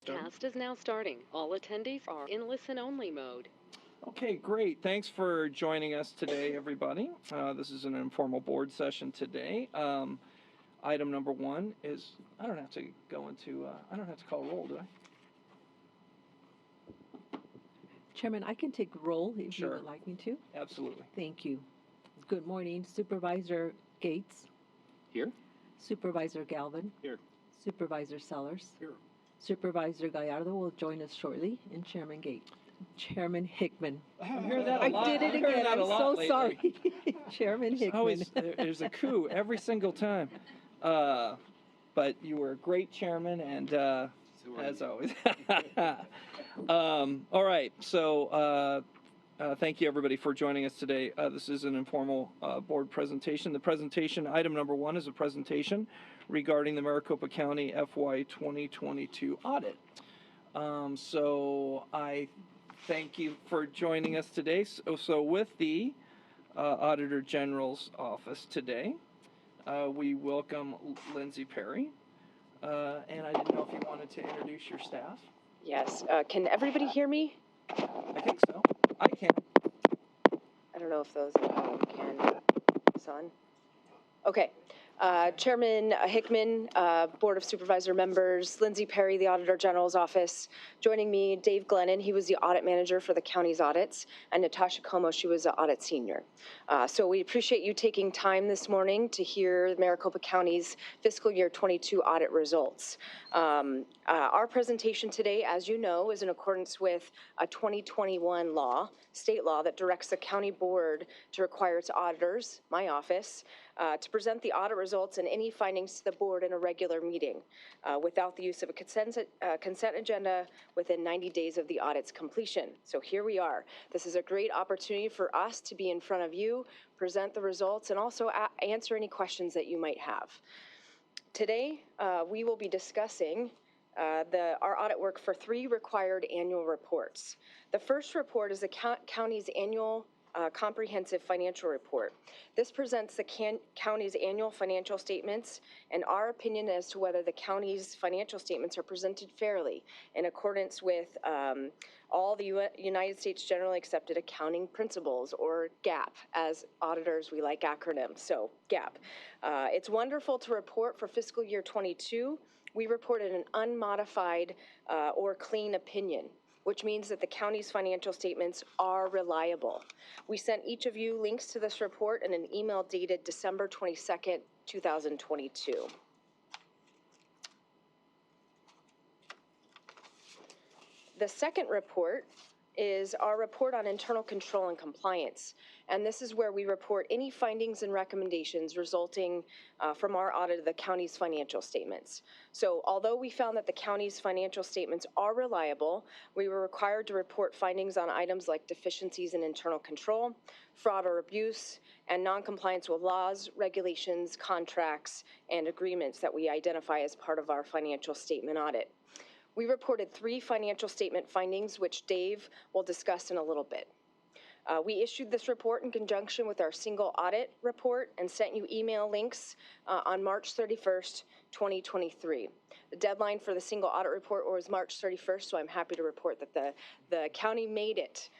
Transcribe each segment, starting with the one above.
Webcast is now starting. All attendees are in listen-only mode. Okay, great. Thanks for joining us today, everybody. This is an informal board session today. Item number one is, I don't have to call roll, do I? Chairman, I can take roll if Sure. you would like me to. Absolutely. Thank you. Good morning, Supervisor Gates. Here. Supervisor Galvin. Here. Supervisor Sellers. Here. Supervisor Gallardo will join us shortly, and Chairman Chairman Hickman. I hear that a lot. I did it again. I'm so lately. sorry. Chairman Hickman. There's a coup every single time. But you were a great chairman, and as always. All right. So thank you, everybody, for joining us today. This is an informal board presentation. The presentation, item number one, is a presentation regarding the Maricopa County FY 2022 audit. So I thank you for joining us today. So with the Auditor General's office today, we welcome Lindsay Perry. And I didn't know if you wanted to introduce your staff. Yes. Can everybody hear me? I think so. I can. I don't know if those at home can. Son. Okay. Chairman Hickman, Board of Supervisor members, Lindsay Perry, the Auditor General's office. Joining me, Dave Glennon, he was the audit manager for the county's audits, and Natasha Como, she was the audit senior. So we appreciate you taking time this morning to hear Maricopa County's fiscal year 22 audit results. Our presentation today, as you know, is in accordance with a 2021 law, state law, that directs the county board to require its auditors, my office, to present the audit results and any findings to the board in a regular meeting without the use of a consent agenda within 90 days of the audit's completion. So here we are. This is a great opportunity for us to be in front of you, present the results, and also answer any questions that you might have. Today, we will be discussing our audit work for 3 required annual reports. The first report is the county's annual comprehensive financial report. This presents the county's annual financial statements and our opinion as to whether the county's financial statements are presented fairly in accordance with all the United States Generally Accepted Accounting Principles, or GAAP. As auditors, we like acronyms, so GAAP. It's wonderful to report for fiscal year 22. We reported an unmodified or clean opinion, which means that the county's financial statements are reliable. We sent each of you links to this report in an email dated December 22nd, 2022. The second report is our report on internal control and compliance. And this is where we report any findings and recommendations resulting from our audit of the county's financial statements. So although we found that the county's financial statements are reliable, we were required to report findings on items like deficiencies in internal control, fraud or abuse, and noncompliance with laws, regulations, contracts, and agreements that we identify as part of our financial statement audit. We reported 3 financial statement findings, which Dave will discuss in a little bit. We issued this report in conjunction with our single audit report and sent you email links on March 31st, 2023. The deadline for the single audit report was March 31st, so I'm happy to report that the county made it.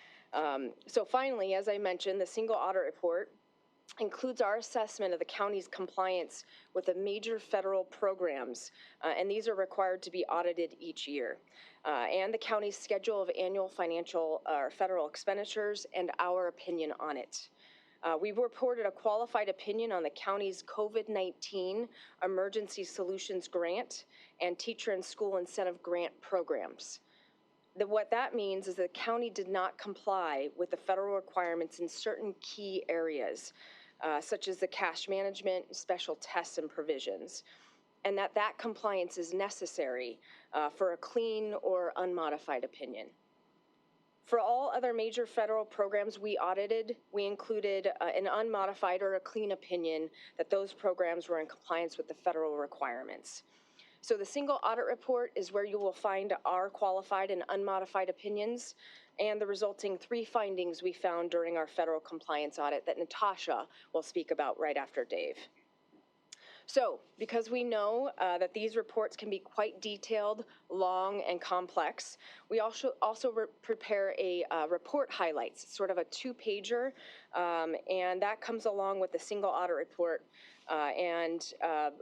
So finally, as I mentioned, the single audit report includes our assessment of the county's compliance with the major federal programs, and these are required to be audited each year, and the county's schedule of annual financial or federal expenditures and our opinion on it. We reported a qualified opinion on the county's COVID-19 Emergency Solutions Grant and Teacher and School Incentive Grant programs. What that means is the county did not comply with the federal requirements in certain key areas, such as the cash management, special tests, and provisions, and that compliance is necessary for a clean or unmodified opinion. For all other major federal programs we audited, we included an unmodified or a clean opinion that those programs were in compliance with the federal requirements. So the single audit report is where you will find our qualified and unmodified opinions and the resulting 3 findings we found during our federal compliance audit that Natasha will speak about right after Dave. So, because we know that these reports can be quite detailed, long, and complex, we also prepare a report highlights, sort of a two-pager, and that comes along with the single audit report.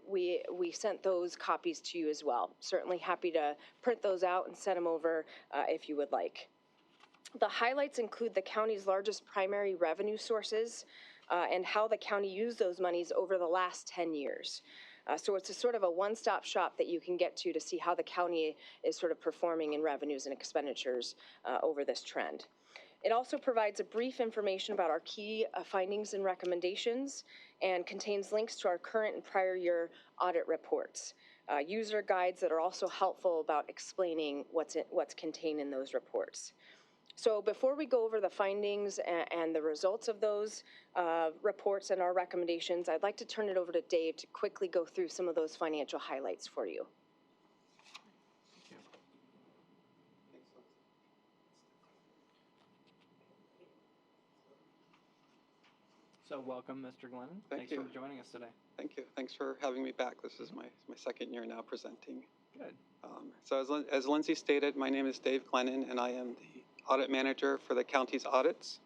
We sent those copies to you as well. Certainly happy to print those out and send them over if you would like. The highlights include the county's largest primary revenue sources and how the county used those monies over the last 10 years. So it's a sort of a one-stop shop that you can get to see how the county is sort of performing in revenues and expenditures over this trend. It also provides a brief information about our key findings and recommendations and contains links to our current and prior year audit reports. User guides that are also helpful about explaining what's contained in those reports. So before we go over the findings and the results of those reports and our recommendations, I'd like to turn it over to Dave to quickly go through some of those financial highlights for you. So welcome, Mr. Glennon. Thanks for joining us today. Thank you. Thanks for having me back. This is my second year now presenting. Good. So as Lindsay stated, my name is Dave Glennon, and I am the audit manager for the county's audits.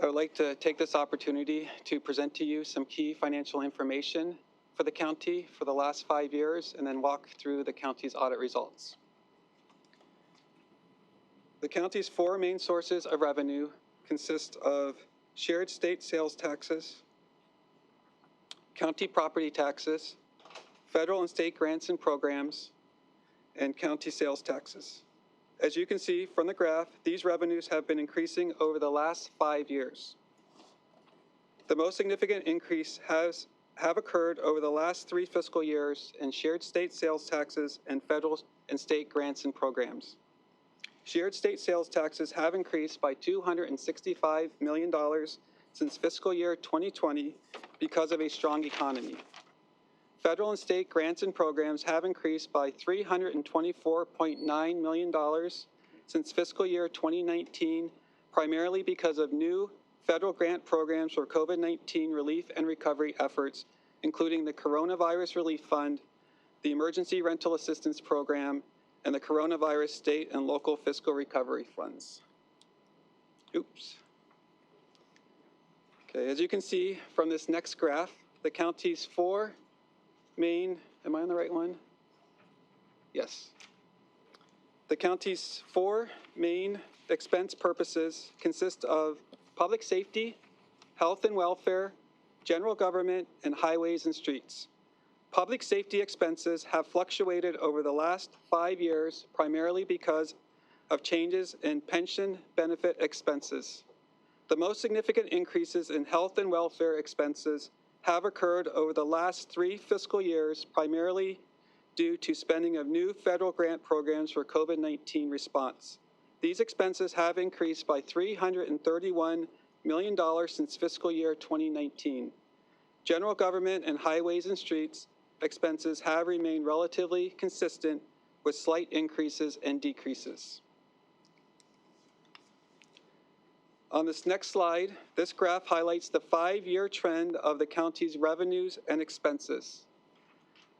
I would like to take this opportunity to present to you some key financial information for the county for the last 5 years, and then walk through the county's audit results. The county's four main sources of revenue consist of shared state sales taxes, county property taxes, federal and state grants and programs, and county sales taxes. As you can see from the graph, these revenues have been increasing over the last 5 years. The most significant increase have occurred over the last 3 fiscal years in shared state sales taxes and federal and state grants and programs. Shared state sales taxes have increased by $265 million since fiscal year 2020 because of a strong economy. Federal and state grants and programs have increased by $324.9 million since fiscal year 2019, primarily because of new federal grant programs for COVID-19 relief and recovery efforts, including the Coronavirus Relief Fund, the Emergency Rental Assistance Program, and the Coronavirus State and Local Fiscal Recovery Funds. Oops. Okay, as you can see from this next graph, the county's four main, am I on the right one? Yes. The county's four main expense purposes consist of public safety, health and welfare, general government, and highways and streets. Public safety expenses have fluctuated over the last 5 years, primarily because of changes in pension benefit expenses. The most significant increases in health and welfare expenses have occurred over the last 3 fiscal years, primarily due to spending of new federal grant programs for COVID-19 response. These expenses have increased by $331 million since fiscal year 2019. General government and highways and streets expenses have remained relatively consistent with slight increases and decreases. On this next slide, this graph highlights the 5-year trend of the county's revenues and expenses.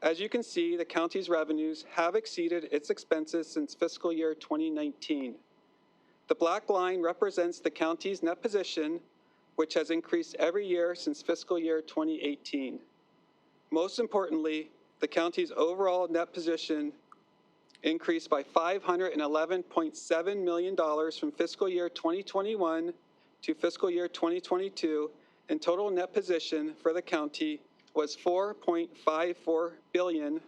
As you can see, the county's revenues have exceeded its expenses since fiscal year 2019. The black line represents the county's net position, which has increased every year since fiscal year 2018. Most importantly, the county's overall net position increased by $511.7 million from fiscal year 2021 to fiscal year 2022, and total net position for the county was $4.54 billion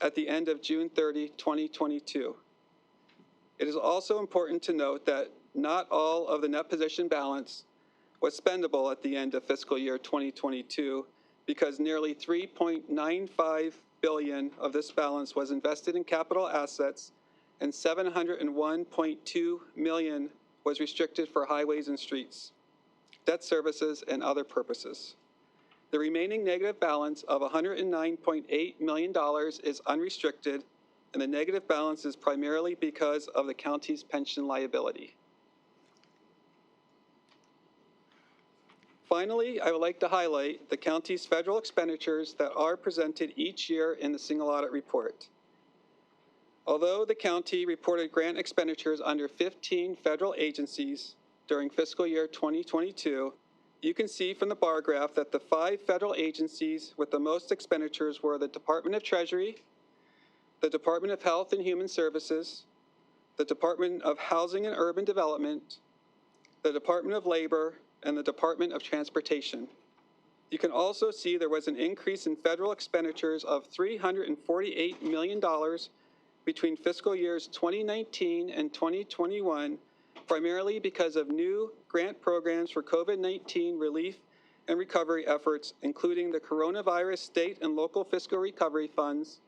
at the end of June 30, 2022. It is also important to note that not all of the net position balance was spendable at the end of fiscal year 2022, because nearly $3.95 billion of this balance was invested in capital assets and $701.2 million was restricted for highways and streets, debt services, and other purposes. The remaining negative balance of $109.8 million is unrestricted, and the negative balance is primarily because of the county's pension liability. Finally, I would like to highlight the county's federal expenditures that are presented each year in the single audit report. Although the county reported grant expenditures under 15 federal agencies during fiscal year 2022, you can see from the bar graph that the 5 federal agencies with the most expenditures were the Department of Treasury, the Department of Health and Human Services, the Department of Housing and Urban Development, the Department of Labor, and the Department of Transportation. You can also see there was an increase in federal expenditures of $348 million between fiscal years 2019 and 2021, primarily because of new grant programs for COVID-19 relief and recovery efforts, including the Coronavirus State and Local Fiscal Recovery Funds,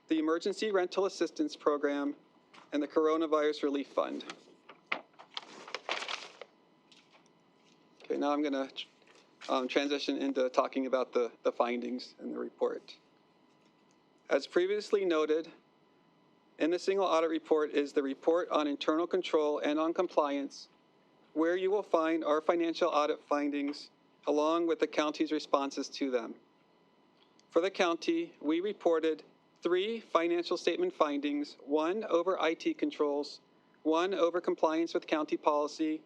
the Emergency Rental Assistance Program, and the Coronavirus Relief Fund. Okay, now I'm going to transition into talking about the findings in the report. As previously noted, in the single audit report is the report on internal control and on compliance, where you will find our financial audit findings along with the county's responses to them. For the county, we reported 3 financial statement findings, 1 over IT controls, 1 over compliance with county policy,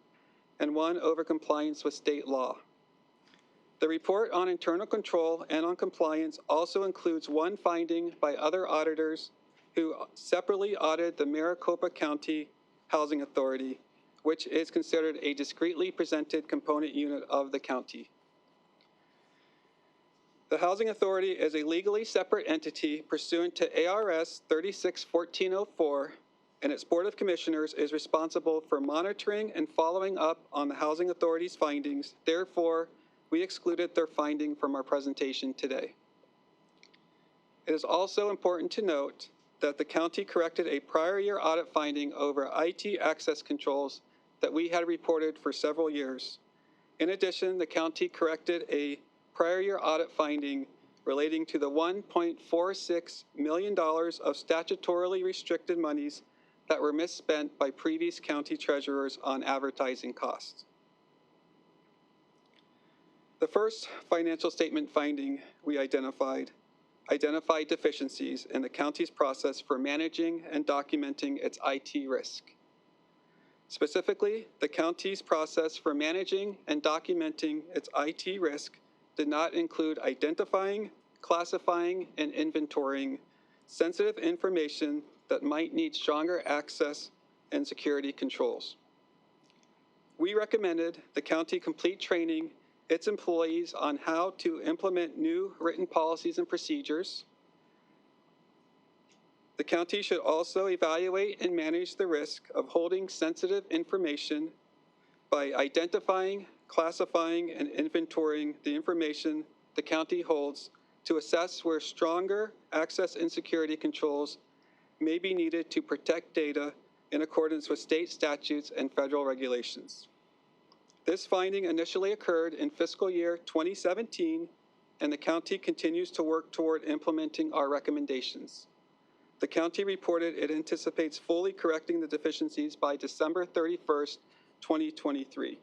and 1 over compliance with state law. The report on internal control and on compliance also includes 1 finding by other auditors who separately audited the Maricopa County Housing Authority, which is considered a discretely presented component unit of the county. The Housing Authority is a legally separate entity pursuant to ARS 361404, and its Board of Commissioners is responsible for monitoring and following up on the Housing Authority's findings. Therefore, we excluded their finding from our presentation today. It is also important to note that the county corrected a prior year audit finding over IT access controls that we had reported for several years. In addition, the county corrected a prior year audit finding relating to the $1.46 million of statutorily restricted monies that were misspent by previous county treasurers on advertising costs. The first financial statement finding we identified deficiencies in the county's process for managing and documenting its IT risk. Specifically, the county's process for managing and documenting its IT risk did not include identifying, classifying, and inventorying sensitive information that might need stronger access and security controls. We recommended the county complete training its employees on how to implement new written policies and procedures. The county should also evaluate and manage the risk of holding sensitive information by identifying, classifying, and inventorying the information the county holds to assess where stronger access and security controls may be needed to protect data in accordance with state statutes and federal regulations. This finding initially occurred in fiscal year 2017, and the county continues to work toward implementing our recommendations. The county reported it anticipates fully correcting the deficiencies by December 31st, 2023.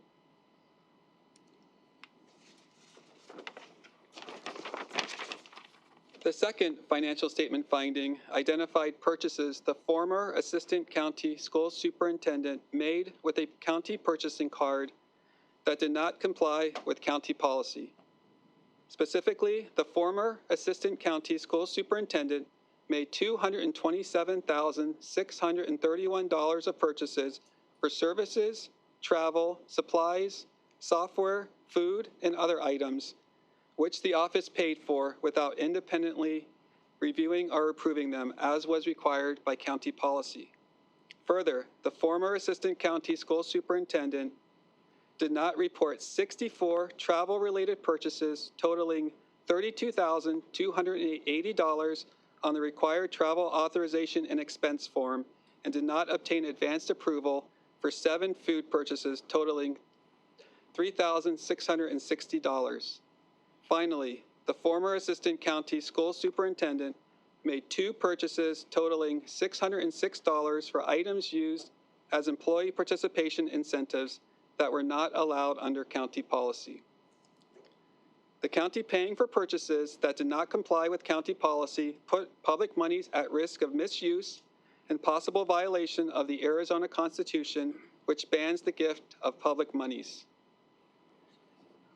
The second financial statement finding identified purchases the former assistant county school superintendent made with a county purchasing card that did not comply with county policy. Specifically, the former assistant county school superintendent made $227,631 of purchases for services, travel, supplies, software, food, and other items, which the office paid for without independently reviewing or approving them, as was required by county policy. Further, the former assistant county school superintendent did not report 64 travel-related purchases totaling $32,280 on the required travel authorization and expense form, and did not obtain advanced approval for 7 food purchases totaling $3,660. Finally, the former assistant county school superintendent made 2 purchases totaling $606 for items used as employee participation incentives that were not allowed under county policy. The county paying for purchases that did not comply with county policy put public monies at risk of misuse and possible violation of the Arizona Constitution, which bans the gift of public monies.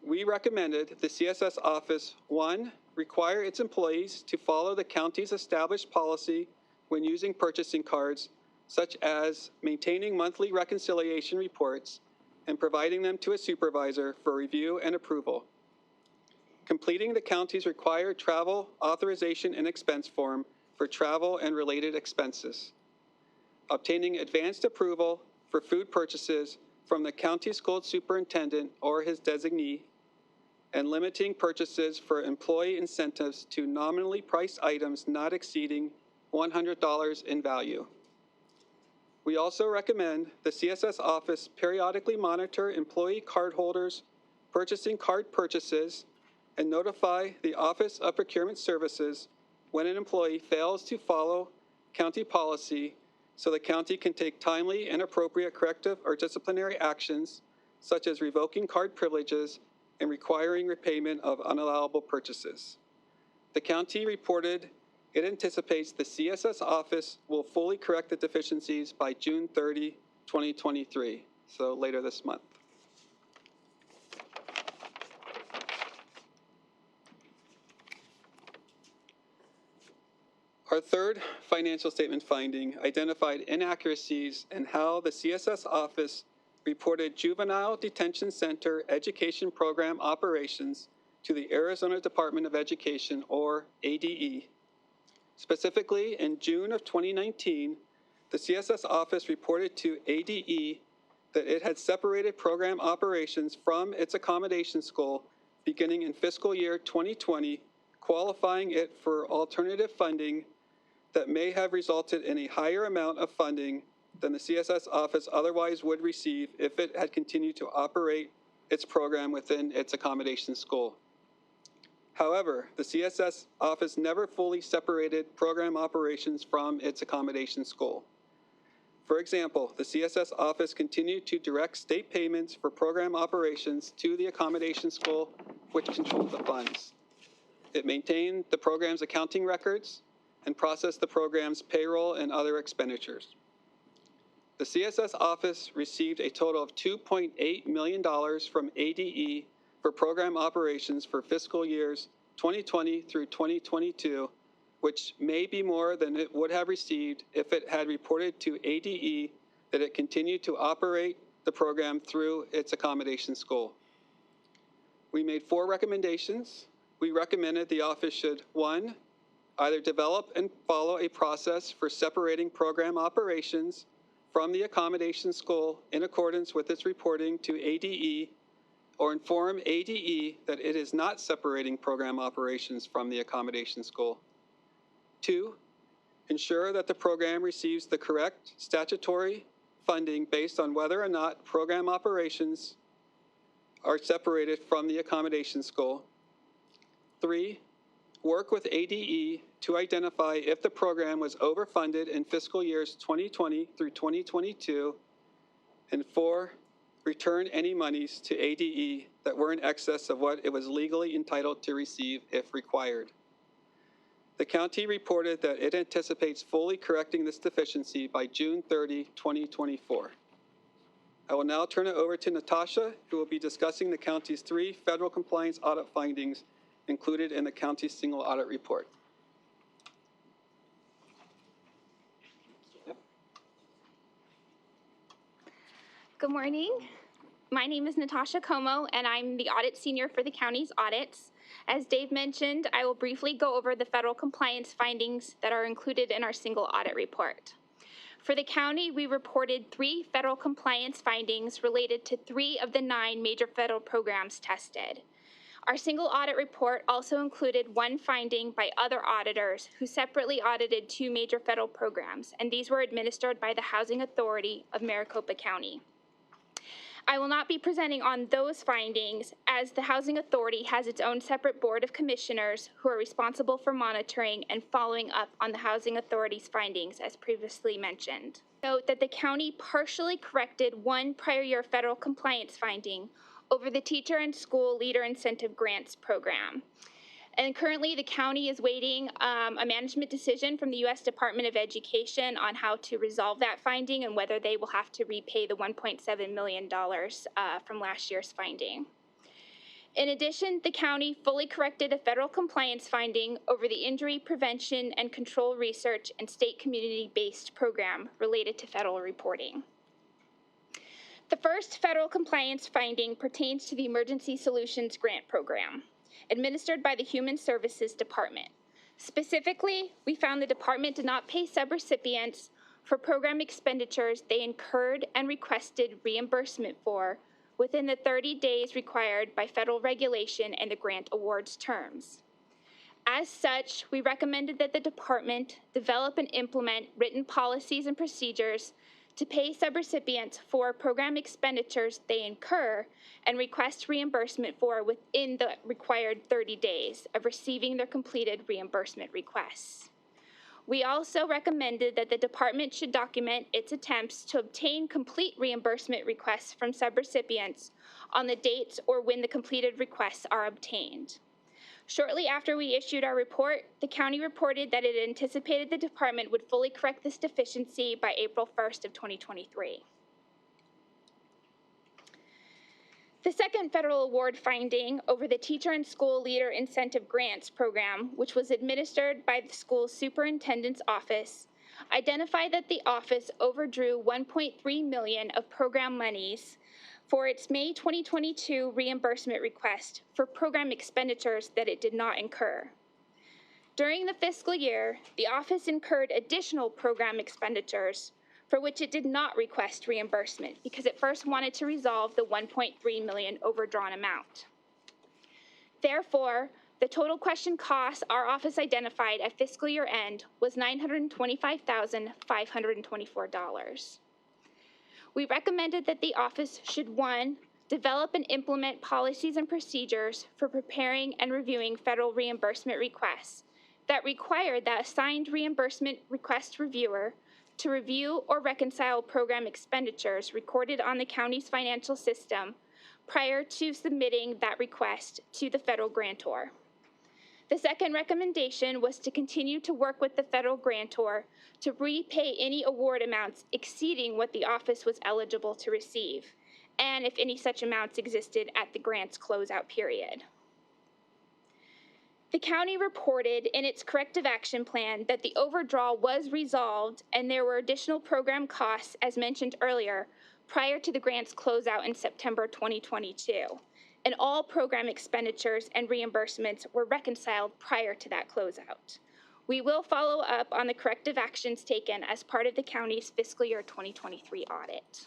We recommended the CSS office, 1, require its employees to follow the county's established policy when using purchasing cards, such as maintaining monthly reconciliation reports and providing them to a supervisor for review and approval, completing the county's required travel authorization and expense form for travel and related expenses, obtaining advanced approval for food purchases from the county school superintendent or his designee, and limiting purchases for employee incentives to nominally priced items not exceeding $100 in value. We also recommend the CSS office periodically monitor employee cardholders' purchasing card purchases and notify the Office of Procurement Services when an employee fails to follow county policy so the county can take timely and appropriate corrective or disciplinary actions, such as revoking card privileges and requiring repayment of unallowable purchases. The county reported it anticipates the CSS office will fully correct the deficiencies by June 30, 2023, so later this month. Our third financial statement finding identified inaccuracies in how the CSS office reported Juvenile Detention Center Education Program operations to the Arizona Department of Education, or ADE. Specifically, in June of 2019, the CSS office reported to ADE that it had separated program operations from its accommodation school beginning in fiscal year 2020, qualifying it for alternative funding that may have resulted in a higher amount of funding than the CSS office otherwise would receive if it had continued to operate its program within its accommodation school. However, the CSS office never fully separated program operations from its accommodation school. For example, the CSS office continued to direct state payments for program operations to the accommodation school, which controlled the funds. It maintained the program's accounting records and processed the program's payroll and other expenditures. The CSS office received a total of $2.8 million from ADE for program operations for fiscal years 2020 through 2022, which may be more than it would have received if it had reported to ADE that it continued to operate the program through its accommodation school. We made 4 recommendations. We recommended the office should, 1, either develop and follow a process for separating program operations from the accommodation school in accordance with its reporting to ADE, or inform ADE that it is not separating program operations from the accommodation school. 2, ensure that the program receives the correct statutory funding based on whether or not program operations are separated from the accommodation school. 3, work with ADE to identify if the program was overfunded in fiscal years 2020 through 2022. And 4, return any monies to ADE that were in excess of what it was legally entitled to receive if required. The county reported that it anticipates fully correcting this deficiency by June 30, 2024. I will now turn it over to Natasha, who will be discussing the county's 3 federal compliance audit findings included in the county's single audit report. Good morning. My name is Natasha Como, and I'm the audit senior for the county's audits. As Dave mentioned, I will briefly go over the federal compliance findings that are included in our single audit report. For the county, we reported 3 federal compliance findings related to 3 of the 9 major federal programs tested. Our single audit report also included 1 finding by other auditors who separately audited 2 major federal programs, and these were administered by the Housing Authority of Maricopa County. I will not be presenting on those findings, as the Housing Authority has its own separate board of commissioners who are responsible for monitoring and following up on the Housing Authority's findings, as previously mentioned. Note that the county partially corrected 1 prior year federal compliance finding, over the Teacher and School Leader Incentive Grants Program. And currently, the county is waiting a management decision from the U.S. Department of Education on how to resolve that finding and whether they will have to repay the $1.7 million from last year's finding. In addition, the county fully corrected a federal compliance finding over the Injury Prevention and Control Research and State Community-Based Program related to federal reporting. The first federal compliance finding pertains to the Emergency Solutions Grant Program, administered by the Human Services Department. Specifically, we found the department did not pay subrecipients for program expenditures they incurred and requested reimbursement for within the 30 days required by federal regulation and the grant awards terms. As such, we recommended that the department develop and implement written policies and procedures to pay subrecipients for program expenditures they incur and request reimbursement for within the required 30 days of receiving their completed reimbursement requests. We also recommended that the department should document its attempts to obtain complete reimbursement requests from subrecipients on the dates or when the completed requests are obtained. Shortly after we issued our report, the county reported that it anticipated the department would fully correct this deficiency by April 1st of 2023. The second federal award finding over the Teacher and School Leader Incentive Grants Program, which was administered by the school superintendent's office, identified that the office overdrew $1.3 million of program monies for its May 2022 reimbursement request for program expenditures that it did not incur. During the fiscal year, the office incurred additional program expenditures for which it did not request reimbursement because it first wanted to resolve the $1.3 million overdrawn amount. Therefore, the total question costs our office identified at fiscal year end was $925,524. We recommended that the office should, 1, develop and implement policies and procedures for preparing and reviewing federal reimbursement requests that require the assigned reimbursement request reviewer to review or reconcile program expenditures recorded on the county's financial system prior to submitting that request to the federal grantor. The second recommendation was to continue to work with the federal grantor to repay any award amounts exceeding what the office was eligible to receive, and if any such amounts existed at the grant's closeout period. The county reported in its corrective action plan that the overdraw was resolved and there were additional program costs, as mentioned earlier, prior to the grant's closeout in September 2022. And all program expenditures and reimbursements were reconciled prior to that closeout. We will follow up on the corrective actions taken as part of the county's fiscal year 2023 audit.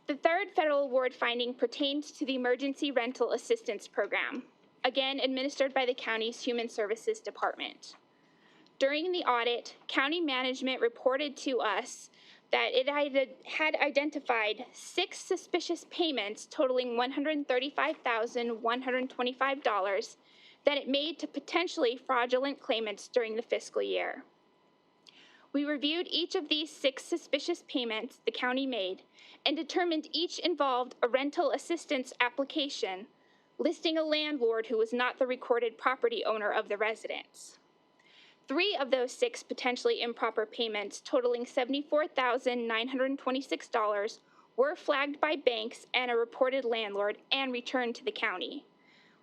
The third federal award finding pertains to the Emergency Rental Assistance Program, again administered by the county's Human Services Department. During the audit, county management reported to us that it had identified 6 suspicious payments totaling $135,125 that it made to potentially fraudulent claimants during the fiscal year. We reviewed each of these 6 suspicious payments the county made and determined each involved a rental assistance application listing a landlord who was not the recorded property owner of the residence. 3 of those 6 potentially improper payments, totaling $74,926, were flagged by banks and a reported landlord and returned to the county.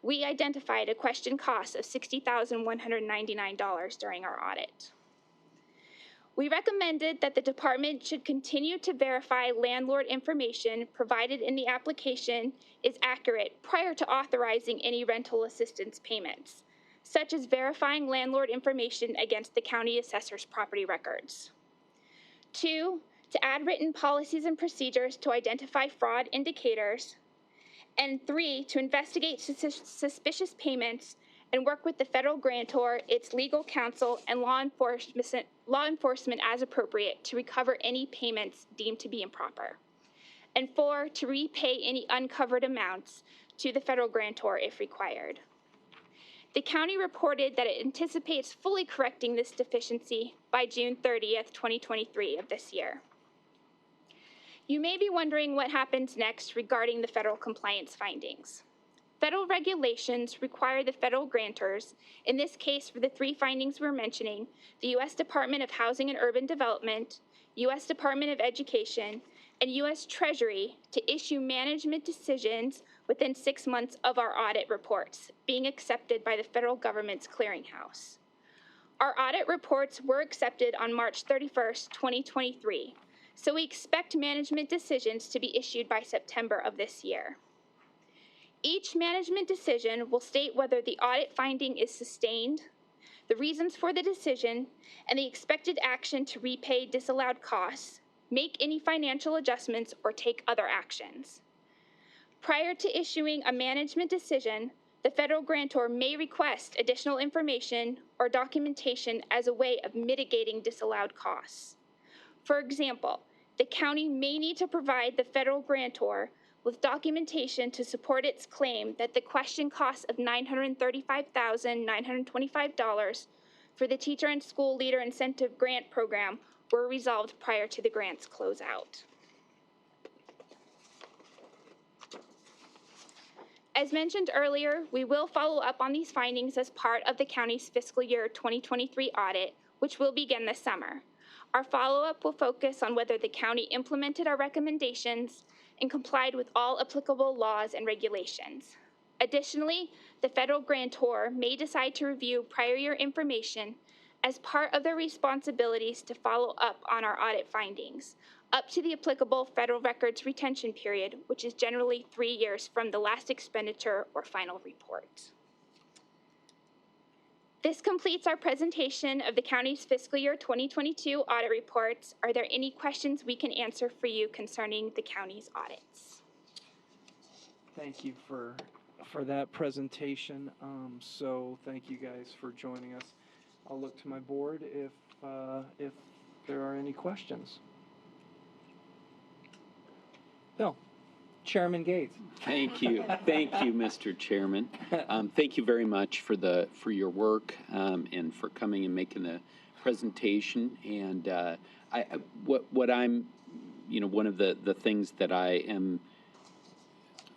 We identified a question cost of $60,199 during our audit. We recommended that the department should continue to verify landlord information provided in the application is accurate prior to authorizing any rental assistance payments, such as verifying landlord information against the county assessor's property records. 2, to add written policies and procedures to identify fraud indicators. And 3, to investigate suspicious payments and work with the federal grantor, its legal counsel, and law enforcement as appropriate to recover any payments deemed to be improper. And 4, to repay any uncovered amounts to the federal grantor if required. The county reported that it anticipates fully correcting this deficiency by June 30th, 2023 of this year. You may be wondering what happens next regarding the federal compliance findings. Federal regulations require the federal grantors, in this case for the 3 findings we're mentioning, the U.S. Department of Housing and Urban Development, U.S. Department of Education, and U.S. Treasury to issue management decisions within 6 months of our audit reports being accepted by the federal government's clearinghouse. Our audit reports were accepted on March 31st, 2023, so we expect management decisions to be issued by September of this year. Each management decision will state whether the audit finding is sustained, the reasons for the decision, and the expected action to repay disallowed costs, make any financial adjustments, or take other actions. Prior to issuing a management decision, the federal grantor may request additional information or documentation as a way of mitigating disallowed costs. For example, the county may need to provide the federal grantor with documentation to support its claim that the question costs of $935,925 for the Teacher and School Leader Incentive Grant Program were resolved prior to the grant's closeout. As mentioned earlier, we will follow up on these findings as part of the county's fiscal year 2023 audit, which will begin this summer. Our follow-up will focus on whether the county implemented our recommendations and complied with all applicable laws and regulations. Additionally, the federal grantor may decide to review prior year information as part of their responsibilities to follow up on our audit findings, up to the applicable federal records retention period, which is generally 3 years from the last expenditure or final report. This completes our presentation of the county's fiscal year 2022 audit reports. Are there any questions we can answer for you concerning the county's audits? Thank you for that presentation. So thank you guys for joining us. I'll look to my board if there are any questions. Bill, Chairman Gates. Thank you, Mr. Chairman. Thank you very much for your work and for coming and making the presentation. And what I'm, one of the things that I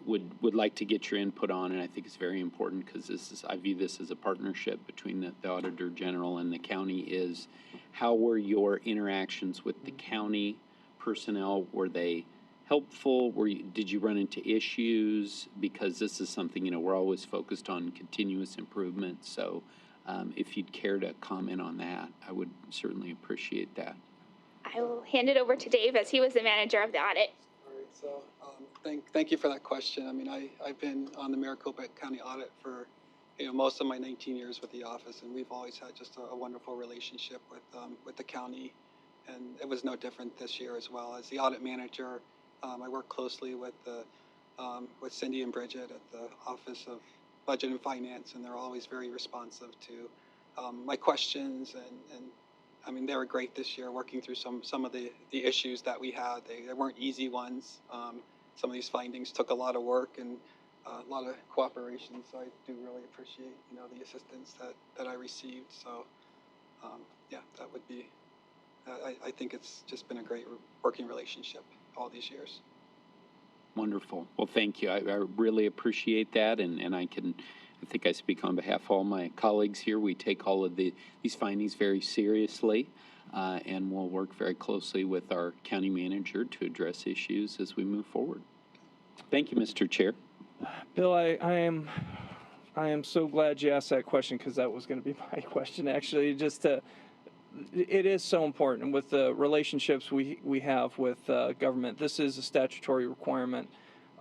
would like to get your input on, and I think it's very important because I view this as a partnership between the Auditor General and the county, is how were your interactions with the county personnel? Were they helpful? Did you run into issues? Because this is something, we're always focused on continuous improvement. So if you'd care to comment on that, I would certainly appreciate that. I will hand it over to Dave, as he was the manager of the audit. All right, so thank you for that question. I mean, I've been on the Maricopa County Audit for most of my 19 years with the office, and we've always had just a wonderful relationship with the county, and it was no different this year as well. As the audit manager, I work closely with Cindy and Bridget at the Office of Budget and Finance, and they're always very responsive to my questions, and I mean, they were great this year working through some of the issues that we had. They weren't easy ones. Some of these findings took a lot of work and a lot of cooperation, so I do really appreciate the assistance that I received. So yeah, that would be, I think it's just been a great working relationship all these years. Wonderful. Well, thank you. I really appreciate that, and I think I speak on behalf of all my colleagues here. We take all of these findings very seriously, and we'll work very closely with our county manager to address issues as we move forward. Thank you, Mr. Chair. Bill, I am so glad you asked that question, because that was going to be my question, actually. It is so important with the relationships we have with government. This is a statutory requirement.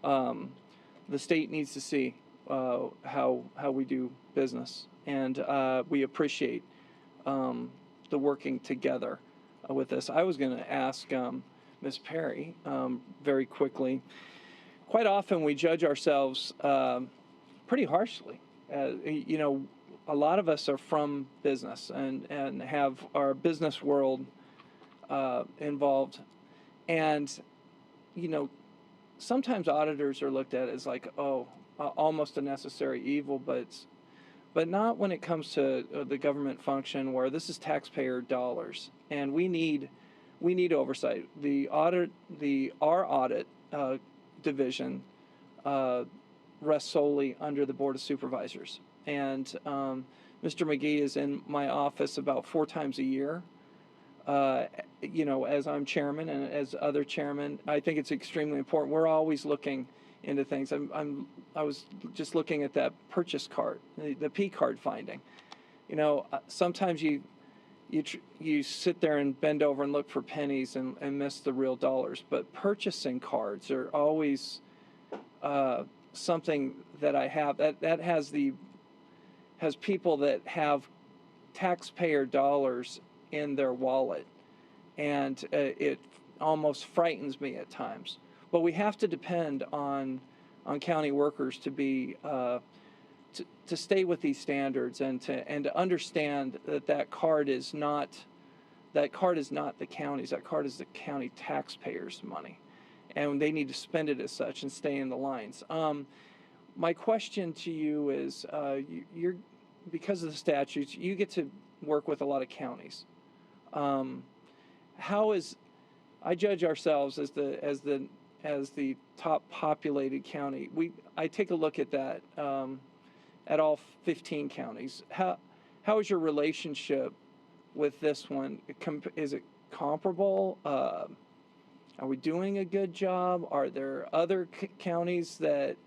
The state needs to see how we do business, and we appreciate the working together with this. I was going to ask Ms. Perry very quickly. Quite often we judge ourselves pretty harshly. A lot of us are from business and have our business world involved, and sometimes auditors are looked at as like, almost a necessary evil, but not when it comes to the government function, where this is taxpayer dollars, and we need we need oversight. Our audit division rests solely under the Board of Supervisors. And Mr. McGee is in my office about 4 times a year. As I'm chairman and as other chairmen, I think it's extremely important. We're always looking into things. I was just looking at that purchase card, the P card finding. Sometimes you sit there and bend over and look for pennies and miss the real dollars. But purchasing cards are always something that I have that has people that have taxpayer dollars in their wallet, and it almost frightens me at times. But we have to depend on county workers to be to stay with these standards and to understand that card is not the county's. That card is the county taxpayers' money, and they need to spend it as such and stay in the lines. My question to you is, you're because of the statutes, you get to work with a lot of counties. I judge ourselves as the top populated county. I take a look at that at all 15 counties. How is your relationship with this one? Is it comparable? Are we doing a good job? Are there other counties that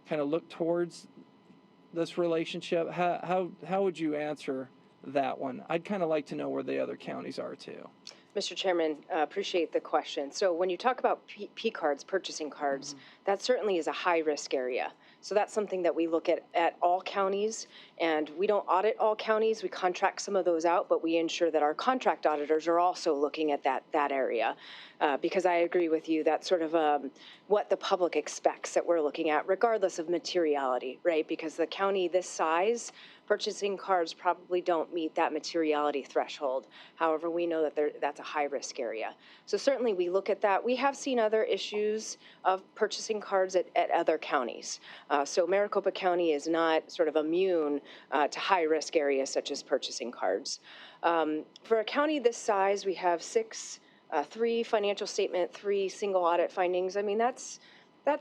kind of look towards this relationship? How would you answer that one? I'd kind of like to know where the other counties are too. Mr. Chairman, appreciate the question. So when you talk about P cards, purchasing cards, that certainly is a high-risk area. So that's something that we look at all counties, and we don't audit all counties. We contract some of those out, but we ensure that our contract auditors are also looking at that area. Because I agree with you, that's sort of what the public expects that we're looking at, regardless of materiality, right? Because the county this size, purchasing cards probably don't meet that materiality threshold. However, we know that that's a high-risk area. So certainly we look at that. We have seen other issues of purchasing cards at other counties. So Maricopa County is not sort of immune to high-risk areas such as purchasing cards. For a county this size, we have 3 financial statement, 3 single audit findings. I mean, that's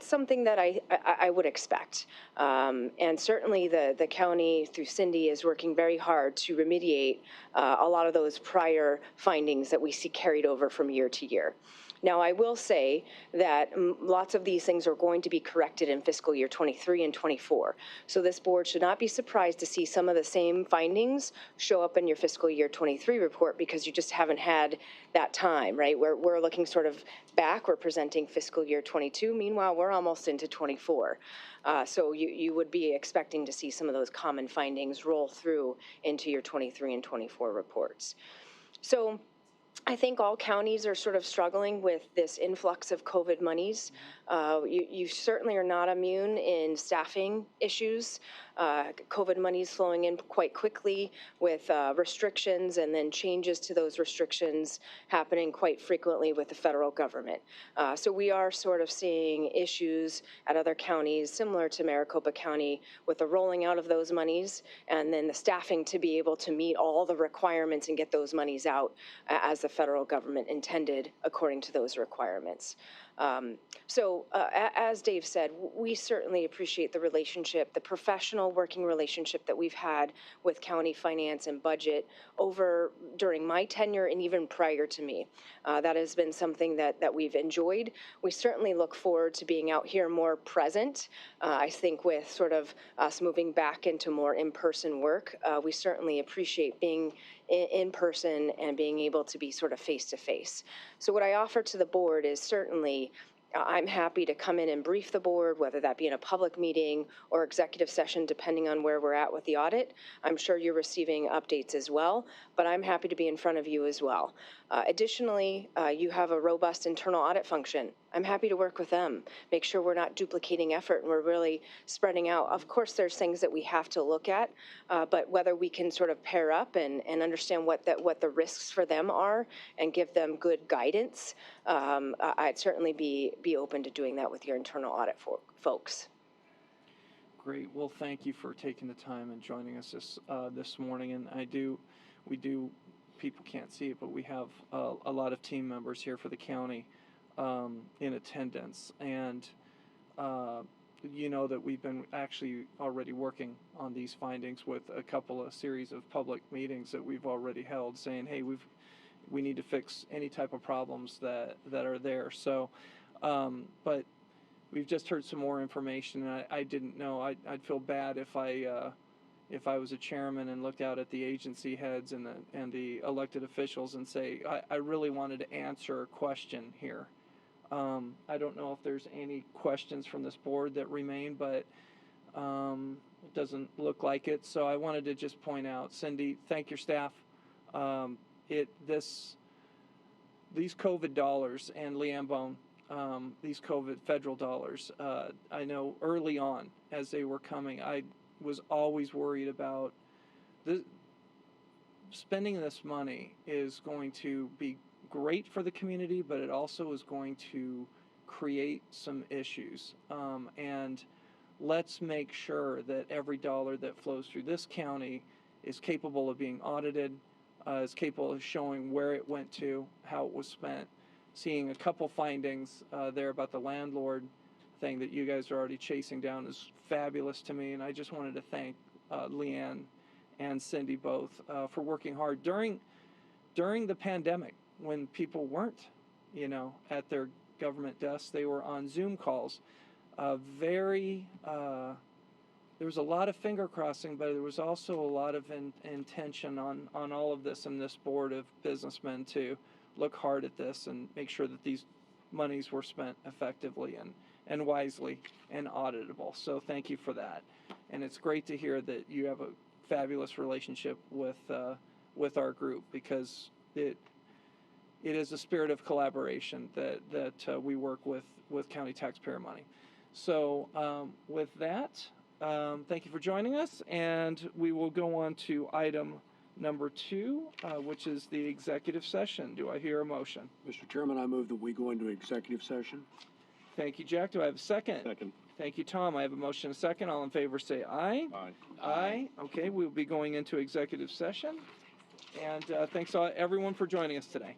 something that I would expect. And certainly the county through Cindy is working very hard to remediate a lot of those prior findings that we see carried over from year to year. Now, I will say that lots of these things are going to be corrected in fiscal year 23 and 24. So this board should not be surprised to see some of the same findings show up in your fiscal year 23 report, because you just haven't had that time, right? We're looking sort of back. We're presenting fiscal year 22. Meanwhile, we're almost into 24. So you would be expecting to see some of those common findings roll through into your 23 and 24 reports. So I think all counties are sort of struggling with this influx of COVID monies. You certainly are not immune in staffing issues. COVID monies flowing in quite quickly with restrictions, and then changes to those restrictions happening quite frequently with the federal government. So we are sort of seeing issues at other counties similar to Maricopa County with the rolling out of those monies, and then the staffing to be able to meet all the requirements and get those monies out as the federal government intended according to those requirements. As Dave said, we certainly appreciate the relationship, the professional working relationship that we've had with county finance and budget during my tenure and even prior to me. That has been something that we've enjoyed. We certainly look forward to being out here more present. I think with sort of us moving back into more in-person work, we certainly appreciate being in person and being able to be sort of face-to-face. So what I offer to the board is certainly I'm happy to come in and brief the board, whether that be in a public meeting or executive session, depending on where we're at with the audit. I'm sure you're receiving updates as well, but I'm happy to be in front of you as well. Additionally, you have a robust internal audit function. I'm happy to work with them, make sure we're not duplicating effort and we're really spreading out. Of course, there's things that we have to look at, but whether we can sort of pair up and understand what the risks for them are and give them good guidance, I'd certainly be open to doing that with your internal audit folks. Great. Well, thank you for taking the time and joining us this morning. And we do people can't see it, but we have a lot of team members here for the county in attendance. And you know that we've been actually already working on these findings with a couple of series of public meetings that we've already held, saying, hey, we need to fix any type of problems that are there. So, but we've just heard some more information, and I didn't know. I'd feel bad if I was a chairman and looked out at the agency heads and the elected officials and say, I really wanted to answer a question here. I don't know if there's any questions from this board that remain, but it doesn't look like it. So I wanted to just point out, Cindy, thank your staff. These COVID dollars, and Leanne Bone, these COVID federal dollars, I know early on as they were coming, I was always worried about spending this money is going to be great for the community, but it also is going to create some issues. And let's make sure that every dollar that flows through this county is capable of being audited, is capable of showing where it went to, how it was spent. Seeing a couple findings there about the landlord thing that you guys are already chasing down is fabulous to me, and I just wanted to thank Leanne and Cindy both for working hard during the pandemic, when people weren't, at their government desks. They were on Zoom calls. There was a lot of finger crossing, but there was also a lot of intention on all of this, and this board of businessmen to look hard at this and make sure that these monies were spent effectively and wisely and auditable. So thank you for that. And it's great to hear that you have a fabulous relationship with our group, because it is a spirit of collaboration that we work with county taxpayer money. So with that, thank you for joining us, and we will go on to item number 2, which is the executive session. Do I hear a motion? Mr. Chairman, I move that we go into executive session. Thank you, Jack. Do I have a second? Second. Thank you, Tom. I have a motion and a second. All in favor say aye. Aye. Aye. Okay, we'll be going into executive session. And thanks everyone for joining us today.